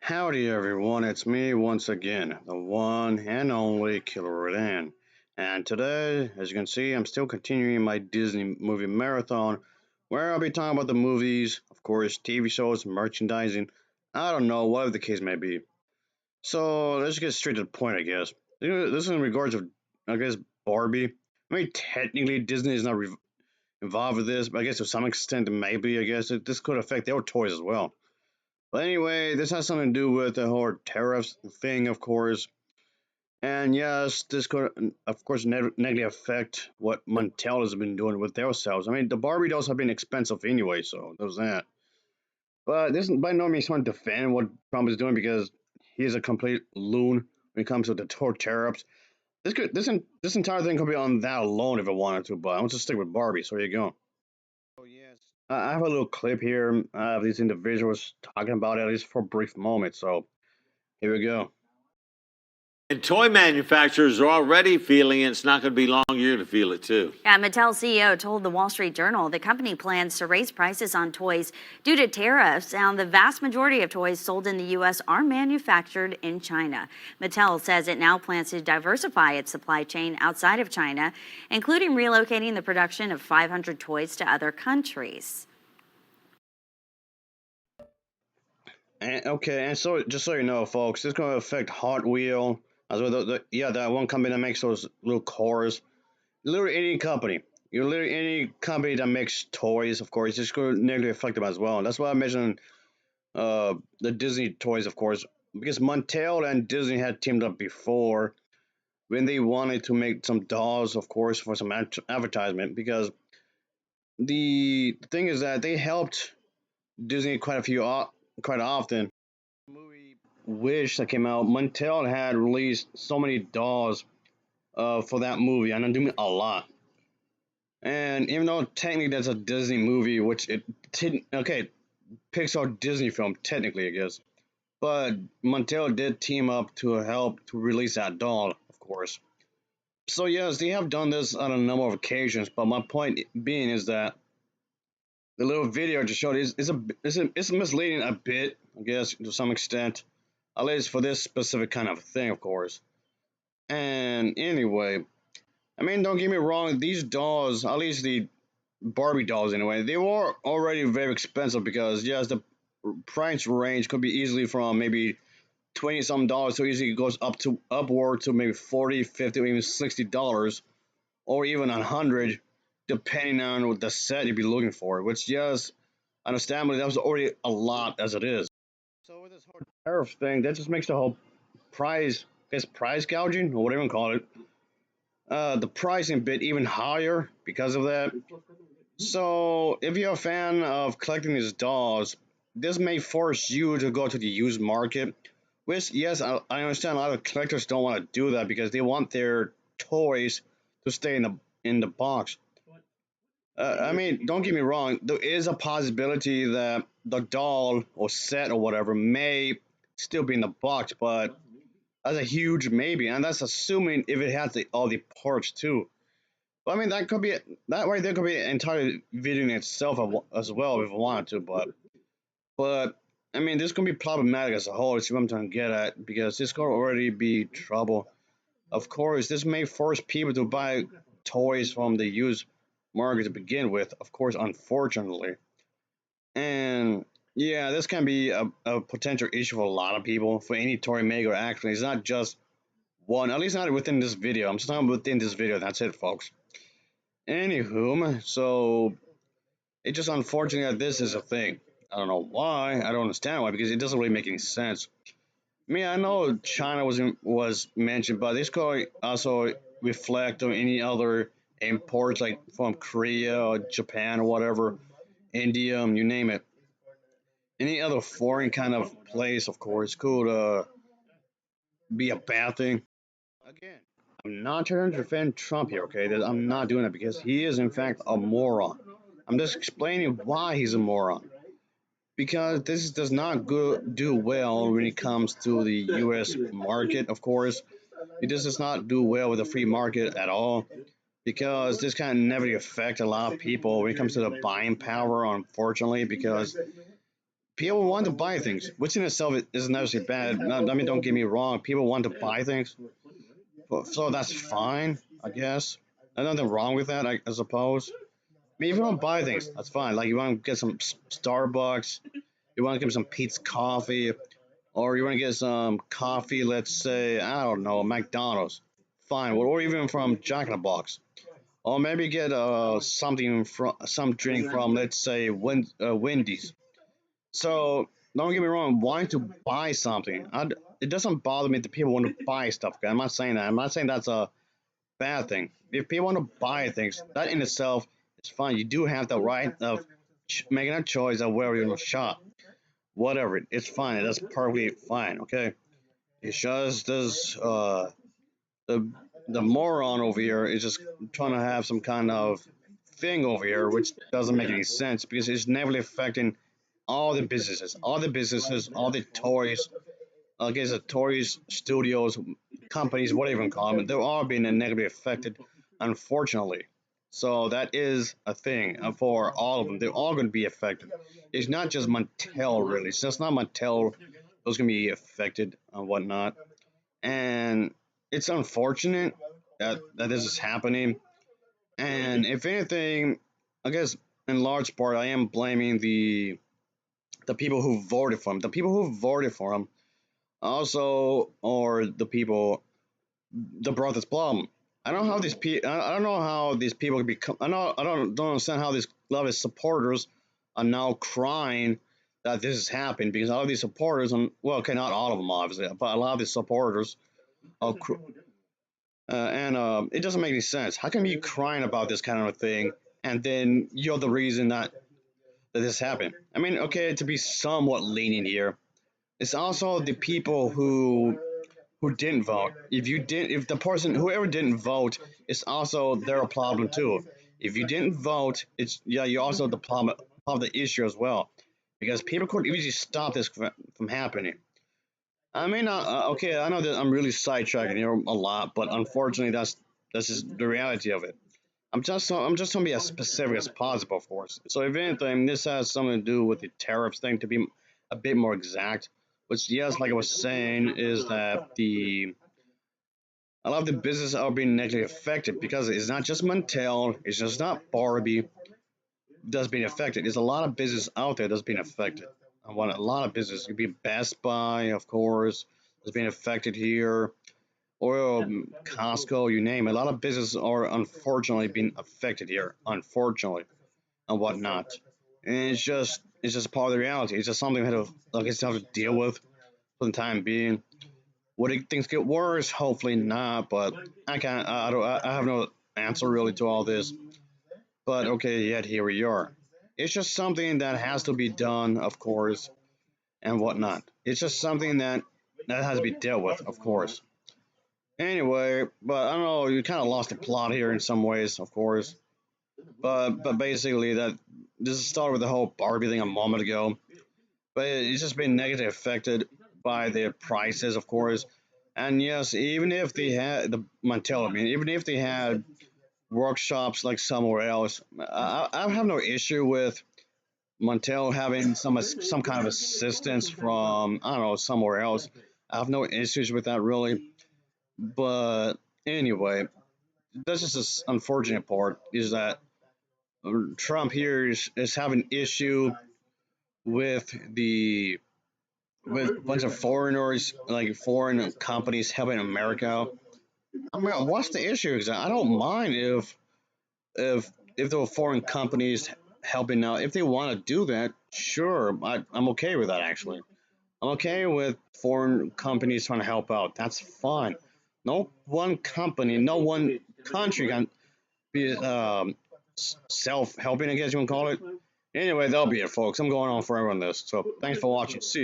Howdy everyone, it's me once again, the one and only Killer Rodan. And today, as you can see, I'm still continuing my Disney movie marathon, where I'll be talking about the movies, of course, TV shows, merchandising, I don't know, whatever the case may be. So let's get straight to the point, I guess. This is in regards of, I guess, Barbie. I mean, technically Disney is not involved with this, but I guess to some extent maybe, I guess, this could affect their toys as well. But anyway, this has something to do with the whole tariffs thing, of course. And yes, this could, of course, negatively affect what Mattel has been doing with their sales. I mean, the Barbie dolls have been expensive anyway, so there's that. But this is by no means trying to defend what Trump is doing because he's a complete loon when it comes to the total tariffs. This entire thing could be on that alone if it wanted to, but I want to stick with Barbie. So here you go. Oh yes, I have a little clip here of these individuals talking about it at least for a brief moment. So here we go. And toy manufacturers are already feeling it. It's not going to be long you're to feel it too. Yeah, Mattel CEO told the Wall Street Journal the company plans to raise prices on toys due to tariffs. Now, the vast majority of toys sold in the U.S. are manufactured in China. Mattel says it now plans to diversify its supply chain outside of China, including relocating the production of 500 toys to other countries. And so just so you know, folks, this is going to affect Hot Wheel as well. Yeah, that one company that makes those little cars. Literally any company. You're literally any company that makes toys, of course, it's going to negatively affect them as well. And that's why I mentioned the Disney toys, of course, because Mattel and Disney had teamed up before when they wanted to make some dolls, of course, for some advertisement. Because the thing is that they helped Disney quite often. Movie Wish that came out, Mattel had released so many dolls for that movie, and I'm doing a lot. And even though technically that's a Disney movie, which it didn't, okay, Pixar Disney film technically, I guess, but Mattel did team up to help to release that doll, of course. So yes, they have done this on a number of occasions, but my point being is that the little video just showed is misleading a bit, I guess, to some extent, at least for this specific kind of thing, of course. And anyway, I mean, don't get me wrong, these dolls, at least the Barbie dolls anyway, they were already very expensive because, yes, the price range could be easily from maybe 20 some dollars so easily it goes upward to maybe 40, 50, or even $60, or even 100, depending on what the set you'd be looking for, which, yes, understandably, that was already a lot as it is. So with this whole tariff thing, that just makes the whole price, I guess, price gouging, or whatever you call it, the pricing bit even higher because of that. So if you're a fan of collecting these dolls, this may force you to go to the used market. Which, yes, I understand a lot of collectors don't want to do that because they want their toys to stay in the box. I mean, don't get me wrong. There is a possibility that the doll or set or whatever may still be in the box, but that's a huge maybe, and that's assuming if it has all the parts too. But I mean, that could be that right there could be an entire video in itself as well if we wanted to, but I mean, this could be problematic as a whole. Is what I'm trying to get at because this could already be trouble. Of course, this may force people to buy toys from the used market to begin with. Of course, unfortunately, and yeah, this can be a potential issue for a lot of people. For any toy maker, actually, it's not just one. At least not within this video. I'm just talking within this video. That's it, folks. Anywho, so it's just unfortunate that this is a thing. I don't know why. I don't understand why because it doesn't really make any sense. I mean, I know China was mentioned, but this could also reflect on any other imports like from Korea or Japan or whatever, India, you name it. Any other foreign kind of place, of course, could be a bad thing. Again, I'm not trying to defend Trump here, okay? I'm not doing it because he is, in fact, a moron. I'm just explaining why he's a moron. Because this does not do well when it comes to the U.S. market, of course. It does not do well with the free market at all. Because this kind of negatively affect a lot of people when it comes to the buying power, unfortunately. Because People want to buy things, which in itself isn't necessarily bad. I mean, don't get me wrong. People want to buy things, so that's fine, I guess. There's nothing wrong with that, I suppose. I mean, if you want to buy things, that's fine. Like you want to get some Starbucks, you want to get some Pete's coffee, or you want to get some coffee, let's say, I don't know, McDonald's. Fine, or even from Jack in the Box. Or maybe get something from some drink from, let's say, Wendy's. So don't get me wrong, wanting to buy something, it doesn't bother me that people want to buy stuff. Okay? I'm not saying that. I'm not saying that's a bad thing. If people want to buy things, that in itself is fine. You do have the right of making a choice of where you're going to shop. Whatever, it's fine. That's perfectly fine. Okay, it's just this the moron over here is just trying to have some kind of thing over here, which doesn't make any sense because it's negatively affecting all the businesses, all the toys, I guess the toys, studios, companies, whatever you call them, they're all being negatively affected, unfortunately. So that is a thing for all of them. They're all going to be affected. It's not just Mattel, really. It's just not Mattel who's going to be affected and whatnot. And it's unfortunate that this is happening. And if anything, I guess in large part, I am blaming the people who voted for him. The people who voted for him also are the people that brought this problem. I don't know how these I don't know how these people can become. I don't understand how these a lot of his supporters are now crying that this has happened because all of these supporters, and well, okay, not all of them obviously, but a lot of these supporters are, and it doesn't make any sense. How can you be crying about this kind of thing, and then you're the reason that this happened? I mean, okay, to be somewhat lenient here, it's also the people who didn't vote. If the person whoever didn't vote, it's also their problem too. If you didn't vote, it's yeah, you're also the problem of the issue as well, because people could easily stop this from happening. I mean, okay, I know that I'm really sidetracking here a lot, but unfortunately, that's just the reality of it. I'm just trying to be as specific as possible, of course. So if anything, this has something to do with the tariffs thing. To be a bit more exact, which yes, like I was saying, is that the a lot of the businesses are being negatively affected because it's not just Mattel, it's just not Barbie that's being affected. There's a lot of business out there that's being affected. I want a lot of business. It could be Best Buy, of course, that's being affected here, or Costco, you name it. A lot of businesses are unfortunately being affected here, unfortunately, and whatnot. And it's just part of the reality. It's just something we have to, like I said, have to deal with for the time being. Would things get worse? Hopefully not. But I can't. I don't. I have no answer really to all this. But okay, yet here we are. It's just something that has to be done, of course, and whatnot. It's just something that has to be dealt with, of course. Anyway, but I don't know. You kind of lost the plot here in some ways, of course. But basically, that this started with the whole Barbie thing a moment ago. But it's just been negatively affected by the prices, of course. And yes, even if they had the Mattel, I mean, even if they had workshops like somewhere else, I have no issue with Mattel having some kind of assistance from I don't know somewhere else. I have no issues with that really. But anyway, that's just this unfortunate part is that Trump here is having issue with the with a bunch of foreigners, like foreign companies helping America out. I mean, what's the issue? I don't mind if if there were foreign companies helping out. If they want to do that, sure, I'm okay with that. Actually, I'm okay with foreign companies trying to help out. That's fine. No one company, no one country can be self-helping. I guess you want to call it. Anyway, that'll be it, folks. I'm going on forever on this. So thanks for watching. See you.